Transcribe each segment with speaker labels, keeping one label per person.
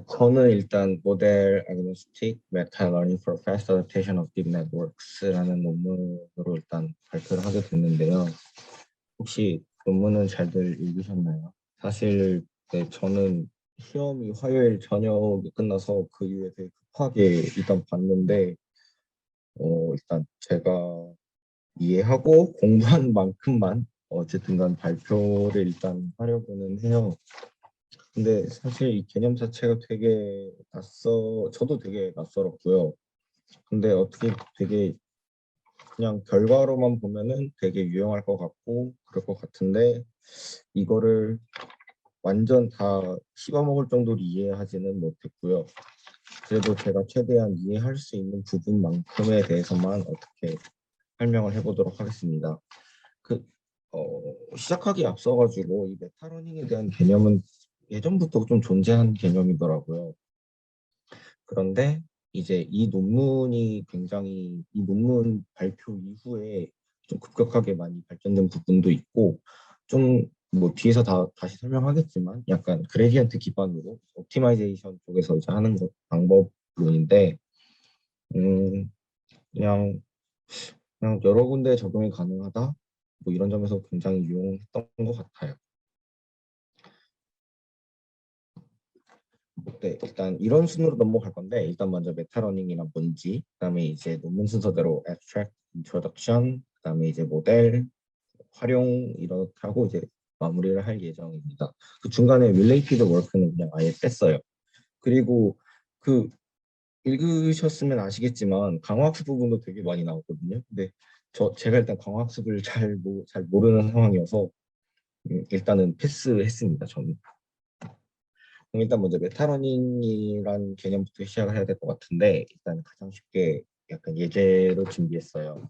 Speaker 1: 저는 일단 모델 agnostic meta learning for fast adaptation of deep networks라는 논문으로 일단 발표를 하게 됐는데요. 혹시 논문은 잘들 읽으셨나요? 사실 네, 저는 시험이 화요일 저녁에 끝나서 그 이후에 되게 급하게 일단 봤는데 일단 제가 이해하고 공부한 만큼만 어쨌든 간 발표를 일단 하려고는 해요. 근데 사실 이 개념 자체가 되게 저도 되게 낯설었고요. 근데 어떻게 되게 그냥 결과로만 보면은 되게 유용할 것 같고 그럴 것 같은데 이거를 완전 다 씹어먹을 정도로 이해하지는 못했고요. 그래도 제가 최대한 이해할 수 있는 부분만큼에 대해서만 어떻게 설명을 해보도록 하겠습니다. 그 시작하기 앞서가지고 이 메타러닝에 대한 개념은 예전부터 좀 존재한 개념이더라고요. 그런데 이제 이 논문 발표 이후에 좀 급격하게 많이 발전된 부분도 있고 좀 뭐 뒤에서 다시 설명하겠지만 약간 그레디언트 기반으로 옵티마이제이션 쪽에서 이제 하는 것 방법론인데 음 그냥 여러 군데 적용이 가능하다 뭐 이런 점에서 굉장히 유용했던 것 같아요. 네, 일단 이런 순으로 넘어갈 건데 일단 먼저 메타러닝이란 뭔지, 그다음에 이제 논문 순서대로 abstract, introduction, 그다음에 이제 모델, 활용 이렇게 하고 이제 마무리를 할 예정입니다. 그 중간에 related work는 그냥 아예 뺐어요. 그리고 그 읽으셨으면 아시겠지만 강화학습 부분도 되게 많이 나오거든요. 근데 제가 일단 강화학습을 잘 모르는 상황이어서 일단은 패스했습니다. 저는. 그럼 일단 먼저 메타러닝이란 개념부터 시작을 해야 될 것 같은데 일단 가장 쉽게 약간 예제로 준비했어요.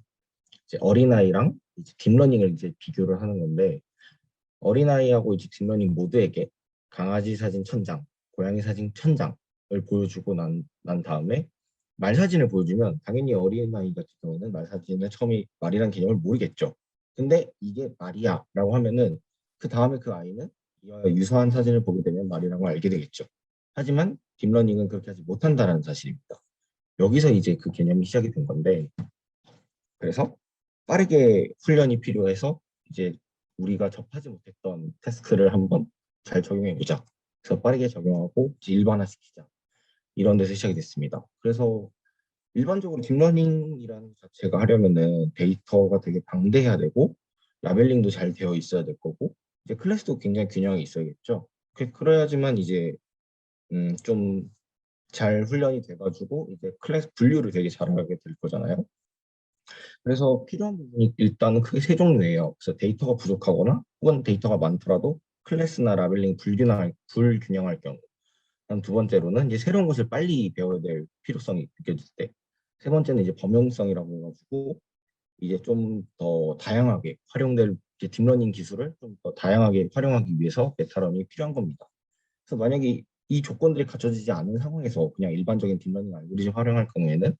Speaker 1: 이제 어린아이랑 이제 딥러닝을 이제 비교를 하는 건데 어린아이하고 이제 딥러닝 모두에게 강아지 사진 1000장, 고양이 사진 1000장을 보여주고 난 다음에 말 사진을 보여주면 당연히 어린아이 같은 경우에는 말 사진을 처음에 말이란 개념을 모르겠죠. 근데 이게 말이야 라고 하면은 그 다음에 그 아이는 이와 유사한 사진을 보게 되면 말이라고 알게 되겠죠. 하지만 딥러닝은 그렇게 하지 못한다는 사실입니다. 여기서 이제 그 개념이 시작이 된 건데 그래서 빠르게 훈련이 필요해서 이제 우리가 접하지 못했던 태스크를 한번 잘 적용해 보자. 그래서 빠르게 적용하고 이제 일반화시키자. 이런 데서 시작이 됐습니다. 그래서 일반적으로 딥러닝이라는 것 자체가 하려면은 데이터가 되게 방대해야 되고 라벨링도 잘 되어 있어야 될 거고 이제 클래스도 굉장히 균형이 있어야겠죠. 그래야지만 이제 좀 잘 훈련이 돼가지고 이제 클래스 분류를 되게 잘하게 될 거잖아요. 그래서 필요한 부분이 일단은 크게 세 종류예요. 그래서 데이터가 부족하거나 혹은 데이터가 많더라도 클래스나 라벨링 불균형할 경우. 그다음 두 번째로는 이제 새로운 것을 빨리 배워야 될 필요성이 느껴질 때. 세 번째는 이제 범용성이라고 해가지고 이제 좀 더 다양하게 활용될 이제 딥러닝 기술을 좀 더 다양하게 활용하기 위해서 메타런이 필요한 겁니다. 그래서 만약에 이 조건들이 갖춰지지 않은 상황에서 그냥 일반적인 딥러닝 알고리즘 활용할 경우에는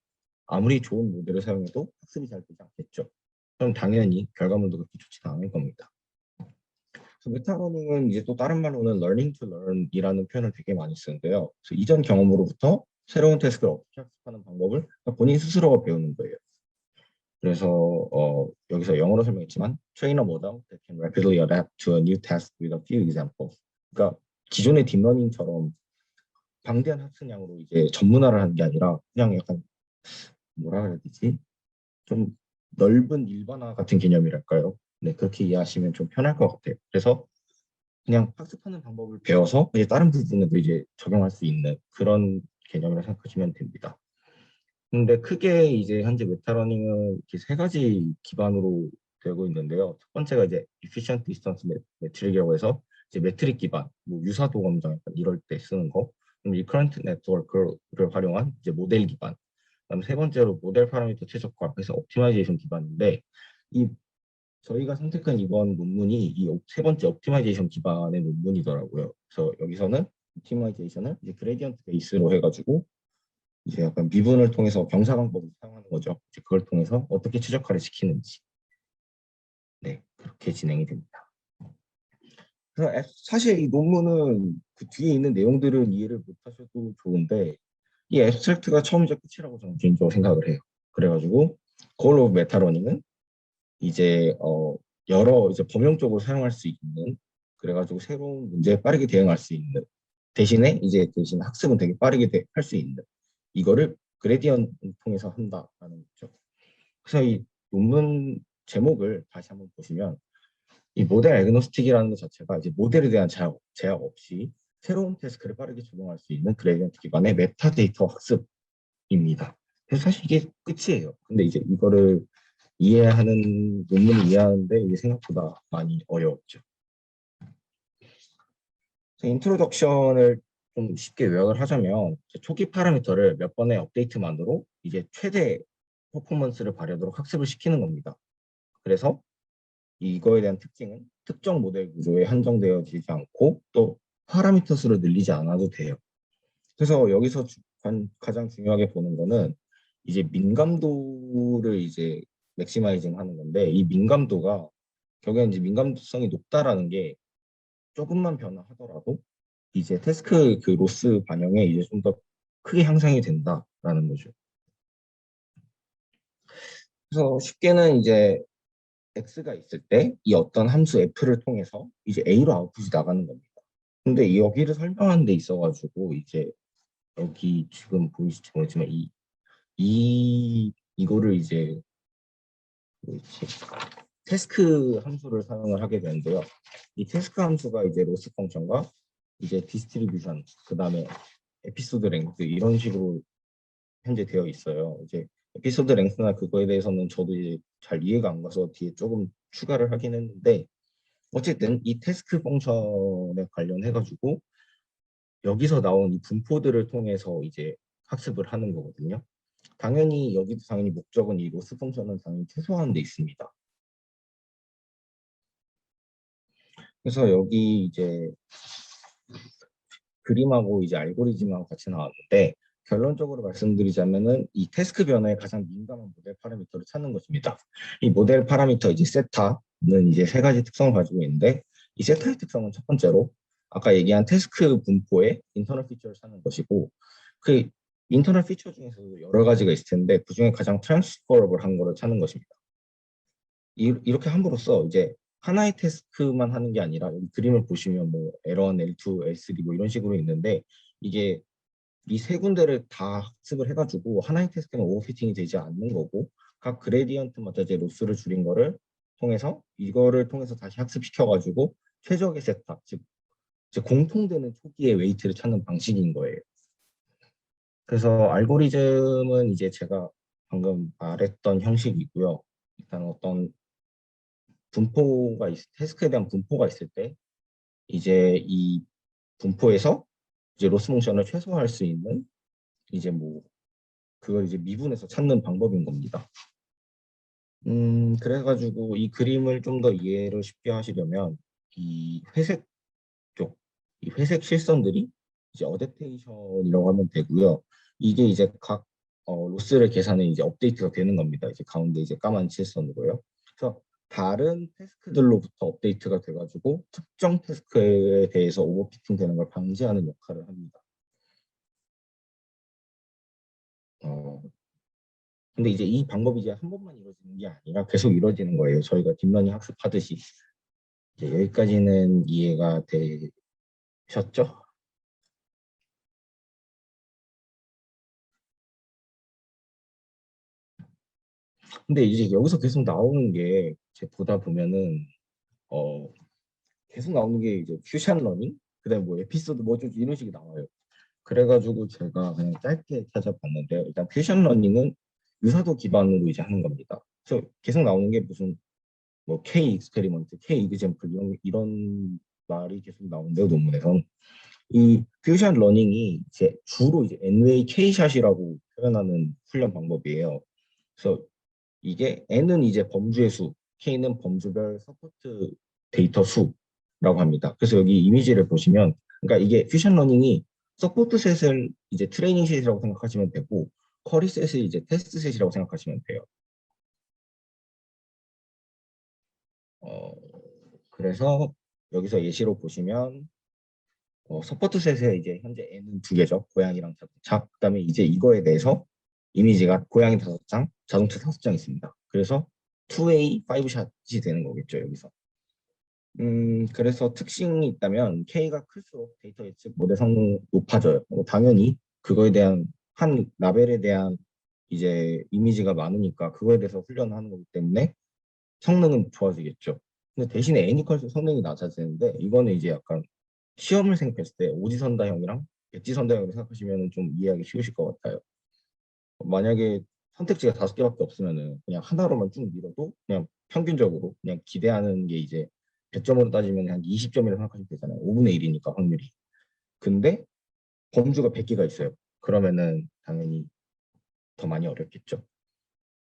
Speaker 1: 아무리 좋은 모델을 사용해도 학습이 잘 되지 않겠죠. 그럼 당연히 결과물도 그렇게 좋지가 않을 겁니다. 그래서 메타러닝은 이제 또 다른 말로는 learning to learn이라는 표현을 되게 많이 쓰는데요. 그래서 이전 경험으로부터 새로운 태스크를 어떻게 학습하는 방법을 본인 스스로가 배우는 거예요. 그래서 여기서 영어로 설명했지만 train a model that can rapidly adapt to a new task with a few examples. 그러니까 기존의 딥러닝처럼 방대한 학습량으로 이제 전문화를 하는 게 아니라 그냥 약간 뭐라 그래야 되지? 좀 넓은 일반화 같은 개념이랄까요? 네, 그렇게 이해하시면 좀 편할 것 같아요. 그래서 그냥 학습하는 방법을 배워서 이제 다른 부분에도 이제 적용할 수 있는 그런 개념이라 생각하시면 됩니다. 근데 크게 이제 현재 메타러닝은 이렇게 세 가지 기반으로 되고 있는데요. 첫 번째가 이제 efficient distance metric이라고 해서 이제 메트릭 기반, 뭐 유사도 검정 이럴 때 쓰는 거. 그럼 recurrent network를 활용한 이제 모델 기반. 그다음 세 번째로 모델 파라미터 최적화, 그래서 옵티마이제이션 기반인데 이 저희가 선택한 이번 논문이 이 세 번째 옵티마이제이션 기반의 논문이더라고요. 그래서 여기서는 옵티마이제이션을 이제 그레디언트 베이스로 해가지고 이제 약간 미분을 통해서 경사방법을 사용하는 거죠. 이제 그걸 통해서 어떻게 최적화를 시키는지. 네, 그렇게 진행이 됩니다. 그래서 사실 이 논문은 그 뒤에 있는 내용들은 이해를 못하셔도 좋은데 이 애스트랙트가 처음이자 끝이라고 저는 개인적으로 생각을 해요. 그래가지고 goal of 메타러닝은 이제 여러 이제 범용적으로 사용할 수 있는 그래가지고 새로운 문제에 빠르게 대응할 수 있는 대신에 이제 대신 학습은 되게 빠르게 할 수 있는 이거를 그레디언트 통해서 한다라는 거죠. 그래서 이 논문 제목을 다시 한번 보시면 이 모델 애그노스틱이라는 것 자체가 이제 모델에 대한 제약 없이 새로운 태스크를 빠르게 적용할 수 있는 그레디언트 기반의 메타데이터 학습입니다. 그래서 사실 이게 끝이에요. 근데 이제 이거를 이해하는 논문을 이해하는데 이게 생각보다 많이 어려웠죠. 인트로덕션을 좀 쉽게 요약을 하자면 초기 파라미터를 몇 번의 업데이트만으로 이제 최대 퍼포먼스를 발휘하도록 학습을 시키는 겁니다. 그래서 이거에 대한 특징은 특정 모델 구조에 한정되어지지 않고 또 파라미터 수를 늘리지 않아도 돼요. 그래서 여기서 가장 중요하게 보는 거는 이제 민감도를 이제 맥시마이징 하는 건데 이 민감도가 결국엔 이제 민감성이 높다라는 게 조금만 변화하더라도 이제 태스크 그 로스 반영에 이제 좀 더 크게 향상이 된다라는 거죠. 그래서 쉽게는 이제 x가 있을 때 이 어떤 함수 f를 통해서 이제 a로 아웃풋이 나가는 겁니다. 근데 여기를 설명하는 데 있어가지고 이제 여기 지금 보이실지 모르지만 이거를 이제 뭐지? 태스크 함수를 사용을 하게 되는데요. 이 태스크 함수가 이제 로스 펑션과 이제 디스트리뷰션, 그 다음에 에피소드 랭크 이런 식으로 현재 되어 있어요. 이제 에피소드 랭크나 그거에 대해서는 저도 이제 잘 이해가 안 가서 뒤에 조금 추가를 하긴 했는데 어쨌든 이 태스크 펑션에 관련해가지고 여기서 나온 이 분포들을 통해서 이제 학습을 하는 거거든요. 당연히 여기도 당연히 목적은 이 로스 펑션은 당연히 최소화하는 데 있습니다. 그래서 여기 이제 그림하고 이제 알고리즘하고 같이 나왔는데 결론적으로 말씀드리자면은 이 태스크 변화에 가장 민감한 모델 파라미터를 찾는 것입니다. 이 모델 파라미터 이제 세타는 이제 세 가지 특성을 가지고 있는데 이 세타의 특성은 첫 번째로 아까 얘기한 태스크 분포의 인터널 피처를 찾는 것이고 그 인터널 피처 중에서도 여러 가지가 있을 텐데 그 중에 가장 트랜스퍼러블한 거를 찾는 것입니다. 이렇게 함으로써 이제 하나의 태스크만 하는 게 아니라 여기 그림을 보시면 뭐 L1, L2, L3 뭐 이런 식으로 있는데 이게 이 세 군데를 다 학습을 해가지고 하나의 태스크는 오버피팅이 되지 않는 거고 각 그레디언트마다 이제 로스를 줄인 거를 통해서 이거를 통해서 다시 학습시켜가지고 최적의 세타, 즉 이제 공통되는 초기의 웨이트를 찾는 방식인 거예요. 그래서 알고리즘은 이제 제가 방금 말했던 형식이고요. 일단 어떤 태스크에 대한 분포가 있을 때 이제 이 분포에서 이제 로스 몽션을 최소화할 수 있는 이제 뭐 그걸 이제 미분해서 찾는 방법인 겁니다. 그래가지고 이 그림을 좀 더 이해를 쉽게 하시려면 이 회색 쪽, 이 회색 실선들이 이제 어댑테이션이라고 하면 되고요. 이게 이제 각 로스를 계산해 이제 업데이트가 되는 겁니다. 이제 가운데 이제 까만 실선으로요. 그래서 다른 태스크들로부터 업데이트가 돼가지고 특정 태스크에 대해서 오버피팅 되는 걸 방지하는 역할을 합니다. 어, 근데 이제 이 방법이 이제 한 번만 이루어지는 게 아니라 계속 이루어지는 거예요. 저희가 딥러닝 학습하듯이. 이제 여기까지는 이해가 되셨죠? 근데 이제 여기서 계속 나오는 게 이제 보다 보면은 어 계속 나오는 게 이제 퓨전 러닝, 그다음에 뭐 에피소드 뭐 좀 이런 식이 나와요. 그래가지고 제가 그냥 짧게 찾아봤는데요. 일단 퓨전 러닝은 유사도 기반으로 이제 하는 겁니다. 그래서 계속 나오는 게 무슨 뭐 K 익스페리먼트, K 이그젬플 이런 말이 계속 나오는데요, 논문에선. 이 퓨전 러닝이 이제 주로 이제 NWay K샷이라고 표현하는 훈련 방법이에요. 그래서 이게 N은 이제 범주의 수, K는 범주별 서포트 데이터 수라고 합니다. 그래서 여기 이미지를 보시면, 그러니까 이게 퓨전 러닝이 서포트 셋을 이제 트레이닝 셋이라고 생각하시면 되고, 커리 셋을 이제 테스트 셋이라고 생각하시면 돼요. 어, 그래서 여기서 예시로 보시면 서포트 셋에 이제 현재 N은 두 개죠. 고양이랑 자동차. 그다음에 이제 이거에 대해서 이미지가 고양이 5장, 자동차 5장 있습니다. 그래서 2A 5샷이 되는 거겠죠, 여기서. 그래서 특징이 있다면 K가 클수록 데이터 예측 모델 성능 높아져요. 당연히 그거에 대한 한 라벨에 대한 이제 이미지가 많으니까 그거에 대해서 훈련을 하는 거기 때문에 성능은 좋아지겠죠. 근데 대신에 애니컬스 성능이 낮아지는데 이거는 이제 약간 시험을 생각했을 때 오지선다형이랑 백지선다형으로 생각하시면 좀 이해하기 쉬우실 것 같아요. 만약에 선택지가 5개밖에 없으면은 그냥 하나로만 쭉 밀어도 그냥 평균적으로 그냥 기대하는 게 이제 100점으로 따지면 한 20점이라고 생각하시면 되잖아요. 5분의 1이니까 확률이. 근데 범주가 100개가 있어요. 그러면은 당연히 더 많이 어렵겠죠.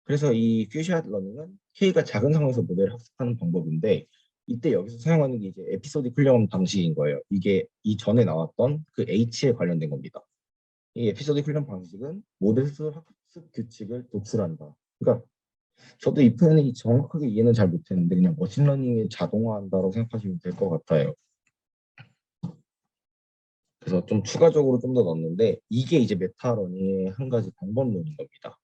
Speaker 1: 그래서 이 퓨샷 러닝은 K가 작은 상황에서 모델을 학습하는 방법인데 이때 여기서 사용하는 게 이제 에피소딕 훈련 방식인 거예요. 이게 이전에 나왔던 그 H에 관련된 겁니다. 이 에피소딕 훈련 방식은 모델 수 학습 규칙을 도출한다. 그러니까 저도 이 표현이 정확하게 이해는 잘 못했는데 그냥 머신러닝을 자동화한다고 생각하시면 될 것 같아요. 그래서 좀 추가적으로 좀 더 넣었는데 이게 이제 메타러닝의 한 가지 방법론인 겁니다.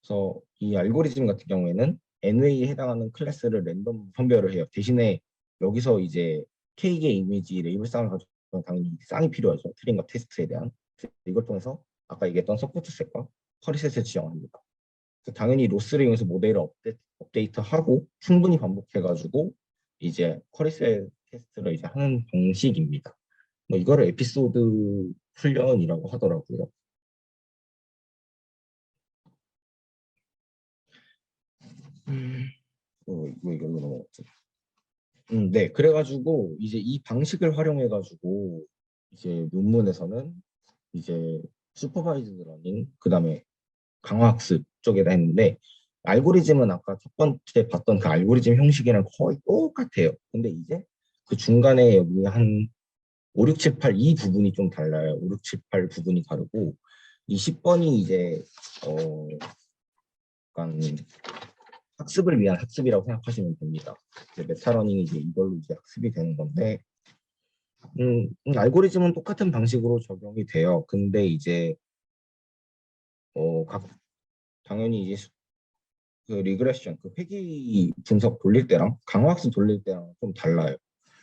Speaker 1: 그래서 이 알고리즘 같은 경우에는 NA에 해당하는 클래스를 랜덤 선별을 해요. 대신에 여기서 이제 K의 이미지 레이블상을 가지고 당연히 쌍이 필요하죠. 트림과 테스트에 대한. 이걸 통해서 아까 얘기했던 서포트 셋과 쿼리셋을 지정합니다. 당연히 로스를 이용해서 모델을 업데이트하고 충분히 반복해가지고 이제 쿼리셋 테스트를 이제 하는 방식입니다. 뭐 이거를 에피소드 훈련이라고 하더라고요. 이거 이걸로 넘어갔지. 네. 그래가지고 이제 이 방식을 활용해가지고 이제 논문에서는 이제 슈퍼바이즈드 러닝, 그다음에 강화학습 쪽에다 했는데 알고리즘은 아까 첫 번째 봤던 그 알고리즘 형식이랑 거의 똑같아요. 근데 이제 그 중간에 여기 한 5, 6, 7, 8 이 부분이 좀 달라요. 5, 6, 7, 8 부분이 다르고 이 10번이 이제 약간 학습을 위한 학습이라고 생각하시면 됩니다. 이제 메타러닝이 이제 이걸로 이제 학습이 되는 건데 알고리즘은 똑같은 방식으로 적용이 돼요. 근데 이제 각 당연히 이제 그 리그레션, 그 회귀 분석 돌릴 때랑 강화학습 돌릴 때랑 좀 달라요.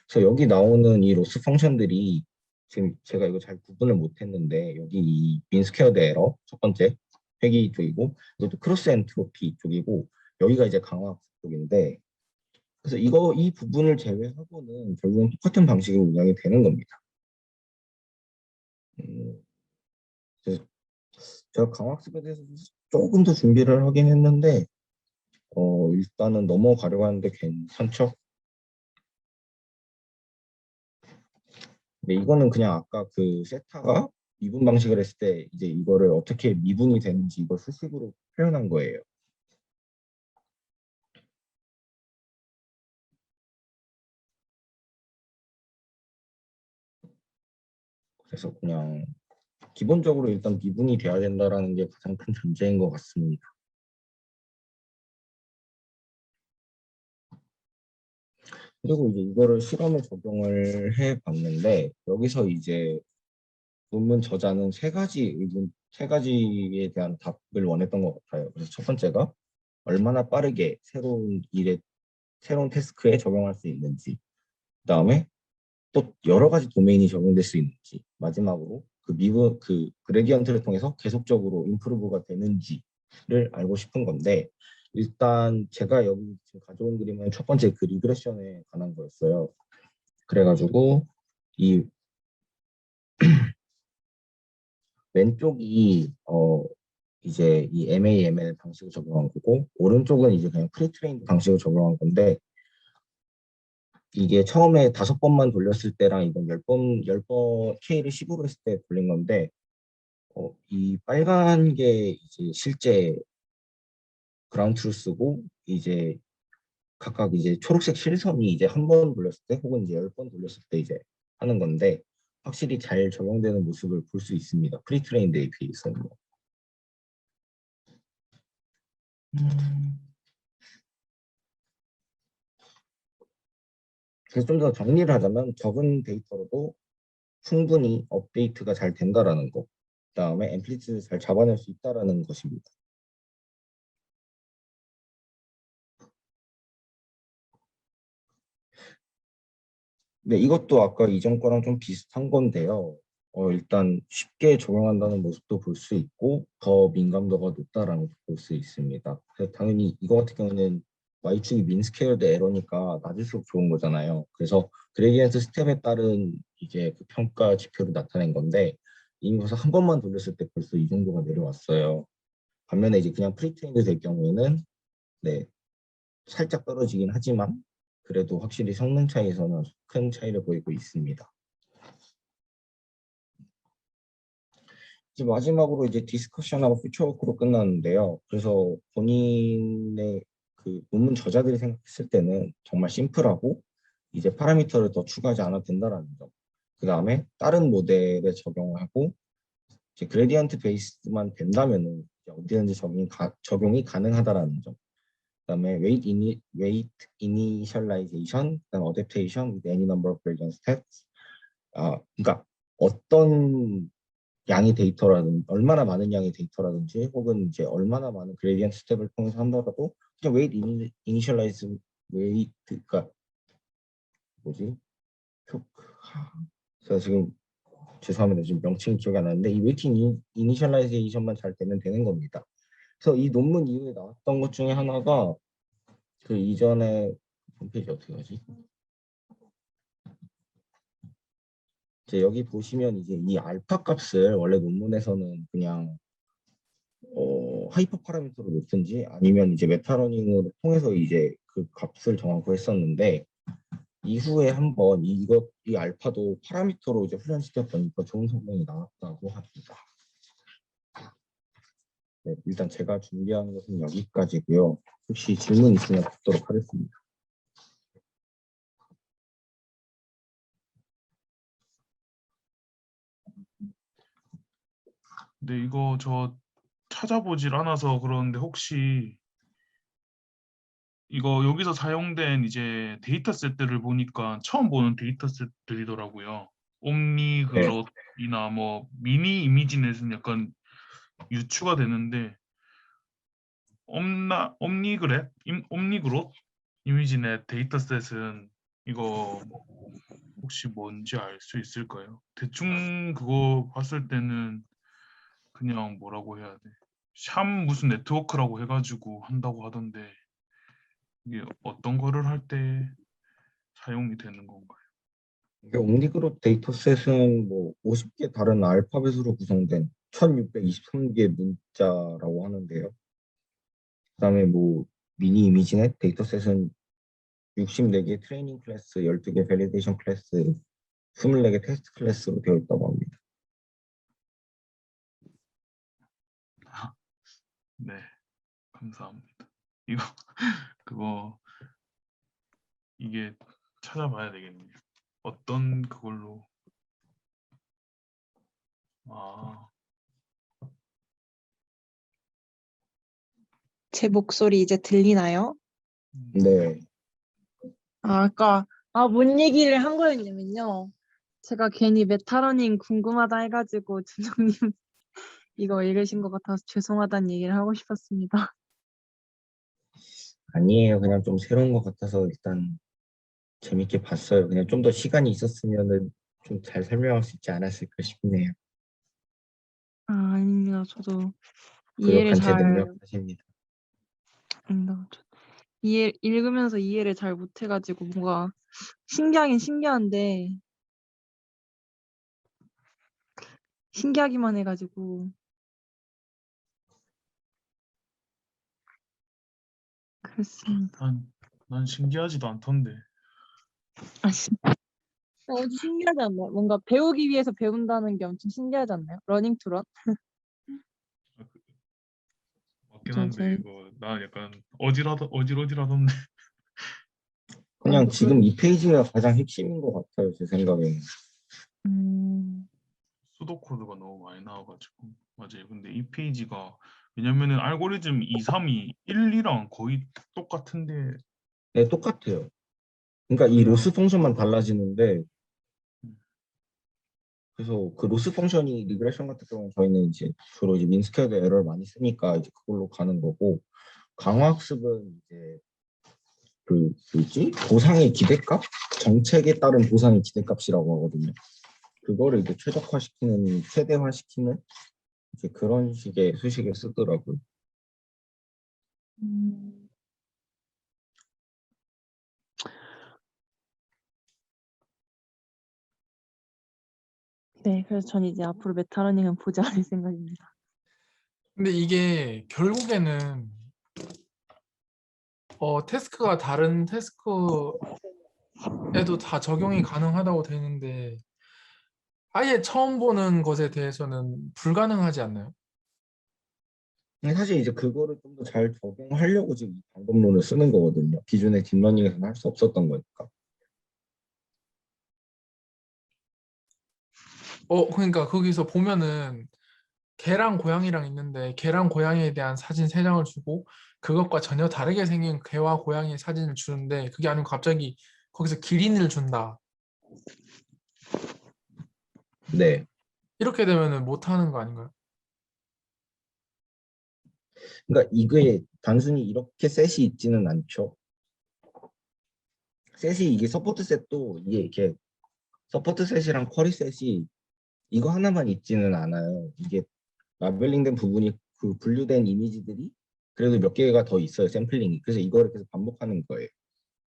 Speaker 1: 그래서 여기 나오는 이 로스 펑션들이 지금 제가 이거 잘 구분을 못했는데 여기 이 민스퀘어드 에러 첫 번째 회귀 쪽이고 이것도 크로스 엔트로피 쪽이고 여기가 이제 강화학습 쪽인데 그래서 이 부분을 제외하고는 결국은 똑같은 방식으로 운영이 되는 겁니다. 음, 그래서 제가 강학습에 대해서 조금 더 준비를 하긴 했는데 일단은 넘어가려고 하는데 괜찮죠? 근데 이거는 그냥 아까 그 세타가 미분 방식을 했을 때 이제 이거를 어떻게 미분이 되는지 이걸 수식으로 표현한 거예요. 그래서 그냥 기본적으로 일단 미분이 돼야 된다라는 게 가장 큰 전제인 것 같습니다. 그리고 이제 이거를 실험에 적용을 해 봤는데 여기서 이제 논문 저자는 세 가지에 대한 답을 원했던 것 같아요. 그래서 첫 번째가 얼마나 빠르게 새로운 태스크에 적용할 수 있는지, 그다음에 또 여러 가지 도메인이 적용될 수 있는지, 마지막으로 그 그레디언트를 통해서 계속적으로 임프루브가 되는지를 알고 싶은 건데 일단 제가 여기 지금 가져온 그림은 첫 번째 그 리그레션에 관한 거였어요. 그래가지고 이 왼쪽이 이제 이 MAML 방식을 적용한 거고 오른쪽은 이제 그냥 프리트레인드 방식을 적용한 건데 이게 처음에 5번만 돌렸을 때랑 이건 10번 K를 10으로 했을 때 돌린 건데 이 빨간 게 이제 실제 그라운드 트루스고 이제 각각 이제 초록색 실선이 이제 한 번 돌렸을 때 혹은 이제 10번 돌렸을 때 이제 하는 건데 확실히 잘 적용되는 모습을 볼 수 있습니다. 프리트레인드에 비해서는. 음, 그래서 좀 더 정리를 하자면 적은 데이터로도 충분히 업데이트가 잘 된다라는 거. 그다음에 앰플리튜드 잘 잡아낼 수 있다라는 것입니다. 네, 이것도 아까 이전 거랑 좀 비슷한 건데요. 일단 쉽게 적용한다는 모습도 볼 수 있고 더 민감도가 높다라는 것도 볼 수 있습니다. 그래서 당연히 이거 같은 경우는 y축이 민스케어드 에러니까 낮을수록 좋은 거잖아요. 그래서 그레디언트 스텝에 따른 이제 그 평가 지표를 나타낸 건데 이미 벌써 한 번만 돌렸을 때 벌써 이 정도가 내려왔어요. 반면에 이제 그냥 프리트레인드 될 경우에는 네, 살짝 떨어지긴 하지만 그래도 확실히 성능 차이에서는 큰 차이를 보이고 있습니다. 이제 마지막으로 이제 디스커션하고 퓨처워크로 끝났는데요. 그래서 본인의 그 논문 저자들이 생각했을 때는 정말 심플하고 이제 파라미터를 더 추가하지 않아도 된다라는 점. 그 다음에 다른 모델에 적용하고 이제 그레디언트 베이스만 된다면은 어디든지 적용이 가능하다라는 점. 그다음에 weight initialization, 그다음 adaptation with any number of gradient steps. 그러니까 어떤 양의 데이터라든지 얼마나 많은 양의 데이터라든지 혹은 이제 얼마나 많은 그레디언트 스텝을 통해서 한다라도 그냥 weight initialize weight 그러니까 뭐지? 제가 지금 죄송합니다. 지금 명칭이 기억이 안 나는데 이 weight initialization만 잘 되면 되는 겁니다. 그래서 이 논문 이후에 나왔던 것 중에 하나가 그 이전에 홈페이지 어떻게 하지? 이제 여기 보시면 이제 이 알파 값을 원래 논문에서는 그냥 하이퍼 파라미터로 놓든지 아니면 이제 메타러닝을 통해서 이제 그 값을 정하고 했었는데 이후에 한번 이 알파도 파라미터로 이제 훈련시켜 보니까 좋은 성능이 나왔다고 합니다. 네, 일단 제가 준비한 것은 여기까지고요. 혹시 질문 있으면 받도록 하겠습니다.
Speaker 2: 네, 이거 저 찾아보질 않아서 그러는데 혹시 이거 여기서 사용된 이제 데이터셋들을 보니까 처음 보는 데이터셋들이더라고요.
Speaker 1: 네,
Speaker 2: 옴니그롯이나 뭐 미니 이미지넷은 약간 유추가 되는데 옴니그롯 이미지넷 데이터셋은 이거 혹시 뭔지 알 수 있을까요? 대충 그거 봤을 때는 그냥 뭐라고 해야 돼? 샴 무슨 네트워크라고 해가지고 한다고 하던데 이게 어떤 거를 할 때 사용이 되는 건가요?
Speaker 1: 이게 옴니그룹 데이터셋은 뭐 50개 다른 알파벳으로 구성된 1623개 문자라고 하는데요. 그다음에 뭐 미니 이미지넷 데이터셋은 64개 트레이닝 클래스, 12개 밸리데이션 클래스, 24개 테스트 클래스로 되어 있다고 합니다.
Speaker 2: 네, 감사합니다. 이거 그거 이게 찾아봐야 되겠네요. 어떤 그걸로 아,
Speaker 3: 제 목소리 이제 들리나요?
Speaker 1: 네.
Speaker 3: 아까 뭔 얘기를 한 거였냐면요. 제가 괜히 메타러닝 궁금하다 해가지고 준영님 이거 읽으신 것 같아서 죄송하다는 얘기를 하고 싶었습니다.
Speaker 1: 아니에요. 그냥 좀 새로운 것 같아서 일단 재밌게 봤어요. 그냥 좀 더 시간이 있었으면은 좀 잘 설명할 수 있지 않았을까 싶네요.
Speaker 3: 아닙니다. 저도
Speaker 1: 그거
Speaker 3: 이해를
Speaker 1: 관제
Speaker 3: 잘,
Speaker 1: 능력하십니다.
Speaker 3: 읽으면서 이해를 잘 못해가지고 뭔가 신기하긴 신기하기만 해가지고 그렇습니다.
Speaker 2: 난 신기하지도 않던데.
Speaker 3: 어디 신기하지 않나요? 뭔가 배우기 위해서 배운다는 게 엄청 신기하지 않나요? 러닝 투런?
Speaker 2: 맞긴
Speaker 3: 좀
Speaker 2: 한데
Speaker 3: 재밌.
Speaker 2: 이거 나 약간 어질어질하던데.
Speaker 1: 그냥
Speaker 3: 그래.
Speaker 1: 지금 이 페이지가 가장 핵심인 것 같아요. 제 생각에는.
Speaker 3: 음,
Speaker 2: 수도 코드가 너무 많이 나와가지고 맞아요. 근데 이 페이지가 왜냐면은 알고리즘 2, 3이 1, 2랑 거의 똑같은데
Speaker 1: 네, 똑같아요. 그러니까 이
Speaker 2: 음.
Speaker 1: 로스 펑션만 달라지는데 그래서 그 로스 펑션이 리그레션 같은 경우는 저희는 이제 주로 이제 민스퀘어드 에러를 많이 쓰니까 이제 그걸로 가는 거고 강화학습은 이제 그 뭐지 보상의 기대값 정책에 따른 보상의 기대값이라고 하거든요. 그거를 이제 최적화시키는 최대화시키는 이제 그런 식의 수식을 쓰더라고요.
Speaker 3: 음, 네, 그래서 전 이제 앞으로 메타러닝은 보지 않을 생각입니다.
Speaker 4: 근데 이게 결국에는 태스크가 다른 태스크에도 다 적용이 가능하다고 되는데 아예 처음 보는 것에 대해서는 불가능하지 않나요?
Speaker 1: 근데 사실 이제 그거를 좀 더 잘 적용하려고 지금 이 방법론을 쓰는 거거든요. 기존의 딥러닝에서는 할 수 없었던 거니까.
Speaker 4: 그러니까 거기서 보면은 개랑 고양이랑 있는데 개랑 고양이에 대한 사진 3장을 주고 그것과 전혀 다르게 생긴 개와 고양이 사진을 주는데 그게 아니고 갑자기 거기서 기린을 준다.
Speaker 1: 네.
Speaker 4: 이렇게 되면은 못하는 거 아닌가요?
Speaker 1: 그러니까 이게 단순히 이렇게 셋이 있지는 않죠. 셋이 이게 서포트 셋도 이게 이렇게 서포트 셋이랑 쿼리 셋이 이거 하나만 있지는 않아요. 이게 라벨링된 부분이 그 분류된 이미지들이 그래도 몇 개가 더 있어요. 샘플링이. 그래서 이거를 계속 반복하는 거예요.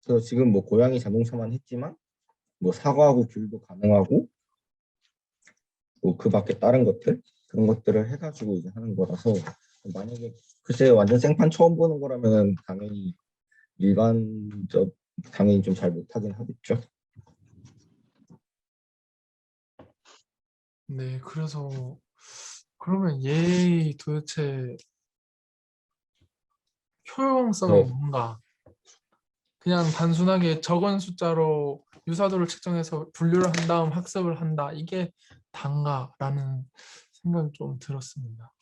Speaker 1: 그래서 지금 뭐 고양이 자동차만 했지만 뭐 사과하고 귤도 가능하고 뭐 그 밖에 다른 것들 그런 것들을 해가지고 이제 하는 거라서 만약에 글쎄 완전 생판 처음 보는 거라면 당연히 일반적 당연히 좀 잘 못하긴 하겠죠.
Speaker 4: 네, 그래서 그러면 얘 도대체 효용성은
Speaker 1: 네.
Speaker 4: 뭔가? 그냥 단순하게 적은 숫자로 유사도를 측정해서 분류를 한 다음 학습을 한다. 이게 단가라는 생각이 좀 들었습니다.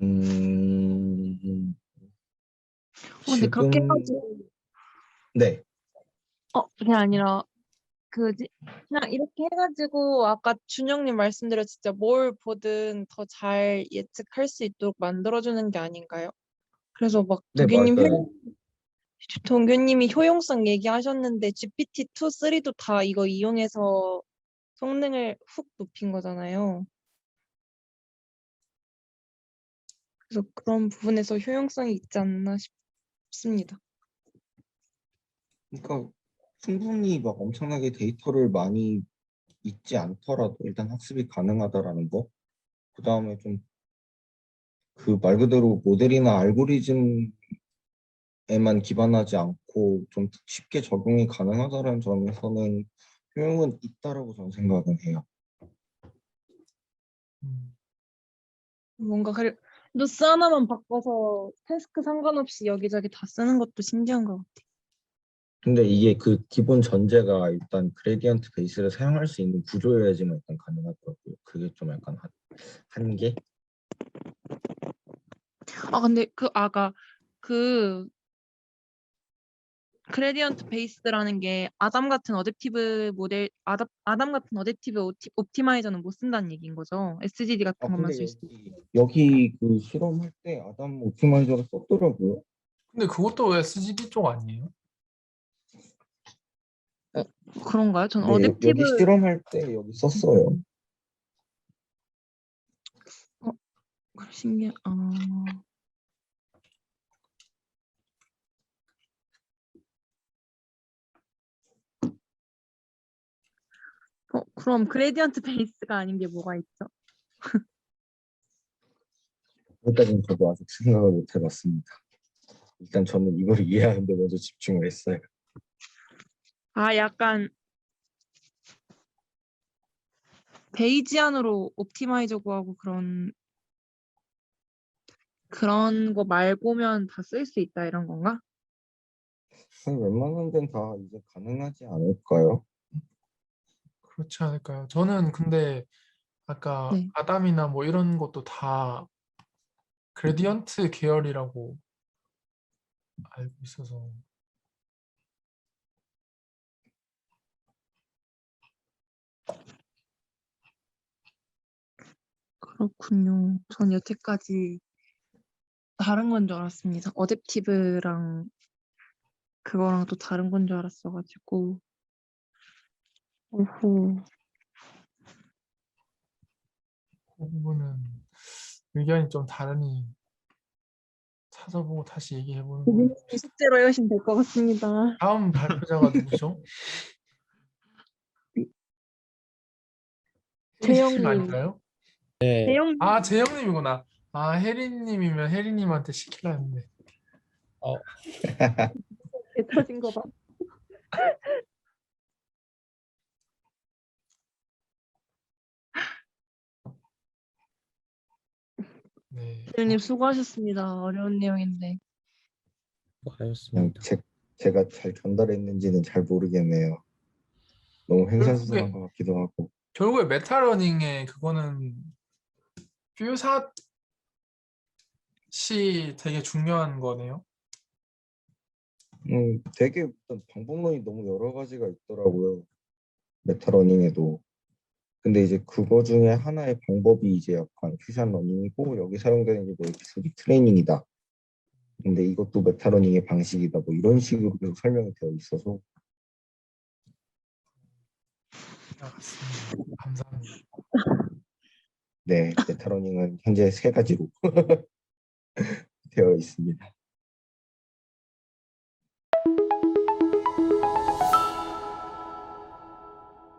Speaker 1: 음,
Speaker 3: 근데 그렇게
Speaker 1: 지금
Speaker 3: 해가지고
Speaker 1: 네.
Speaker 3: 그게 아니라 그냥 이렇게 해가지고 아까 준영님 말씀대로 진짜 뭘 보든 더 잘 예측할 수 있도록 만들어주는 게 아닌가요? 그래서 막
Speaker 1: 네, 맞아요.
Speaker 3: 동규님이 효용성 얘기하셨는데 GPT-2, 3도 다 이거 이용해서 성능을 훅 높인 거잖아요. 그래서 그런 부분에서 효용성이 있지 않나 싶습니다.
Speaker 1: 그러니까 충분히 막 엄청나게 데이터를 많이 있지 않더라도 일단 학습이 가능하다라는 거. 그 다음에 좀 그 말 그대로 모델이나 알고리즘에만 기반하지 않고 좀 쉽게 적용이 가능하다는 점에서는 효용은 있다라고 저는 생각은 해요.
Speaker 4: 음,
Speaker 3: 뭔가 노스 하나만 바꿔서 태스크 상관없이 여기저기 다 쓰는 것도 신기한 것 같아요.
Speaker 1: 근데 이게 그 기본 전제가 일단 그레디언트 베이스를 사용할 수 있는 구조여야지만 일단 가능하더라고요. 그게 좀 약간 한계?
Speaker 3: 근데 그 그레디언트 베이스라는 게 아담 같은 어댑티브 옵티마이저는 못 쓴다는 얘기인 거죠. SGD 같은
Speaker 1: 아
Speaker 3: 것만
Speaker 1: 근데
Speaker 3: 쓸 수 있고.
Speaker 1: 여기 그 실험할 때 아담 옵티마이저를 썼더라고요.
Speaker 4: 근데 그것도 SGB 쪽 아니에요?
Speaker 3: 그런가요? 전
Speaker 1: 네,
Speaker 3: 어댑티브
Speaker 1: 여기 실험할 때 여기 썼어요.
Speaker 3: 신기해. 그럼 그레디언트 베이스가 아닌 게 뭐가 있죠?
Speaker 1: 여기까지는 저도 아직 생각을 못 해봤습니다. 일단 저는 이걸 이해하는 데 먼저 집중을 했어요.
Speaker 3: 약간 베이지안으로 옵티마이저 구하고 그런 거 말고면 다 쓸 수 있다 이런 건가?
Speaker 1: 웬만한 데는 다 이제 가능하지 않을까요?
Speaker 4: 그렇지 않을까요? 저는 근데 아까
Speaker 3: 네.
Speaker 4: 아담이나 뭐 이런 것도 다 그레디언트 계열이라고 알고 있어서
Speaker 3: 그렇군요. 전 여태까지 다른 건 줄 알았습니다. 어댑티브랑 그거랑 또 다른 건 줄 알았어가지고. 오호.
Speaker 4: 그 부분은 의견이 좀 다르니 찾아보고 다시 얘기해보는 걸로
Speaker 3: 고객님
Speaker 4: 봅시다.
Speaker 3: 숙제로 해오시면 될 것 같습니다.
Speaker 4: 다음 발표자가 누구죠? 혜리님
Speaker 3: 재영님.
Speaker 4: 아닌가요?
Speaker 5: 네,
Speaker 3: 재영님
Speaker 4: 아, 재영님이구나. 아, 혜리님이면 혜리님한테 시키려 했는데.
Speaker 3: 개 터진 거 봐.
Speaker 4: 네.
Speaker 3: 재영님 수고하셨습니다. 어려운 내용인데.
Speaker 1: 그냥
Speaker 5: 수고하셨습니다.
Speaker 1: 제가 잘 전달했는지는 잘 모르겠네요. 너무 횡설수설한 것 같기도 하고.
Speaker 4: 결국에 메타러닝의 그거는 뷰샷이 되게 중요한 거네요.
Speaker 1: 되게 일단 방법론이 너무 여러 가지가 있더라고요. 메타러닝에도. 근데 이제 그거 중에 하나의 방법이 이제 약간 퓨전 러닝이고 여기 사용되는 이제 뭐 에피소딕 트레이닝이다. 근데 이것도 메타러닝의 방식이다. 뭐 이런 식으로 계속 설명이 되어 있어서
Speaker 4: 알겠습니다. 감사합니다.
Speaker 1: 네, 메타러닝은 현재 세 가지로 되어 있습니다.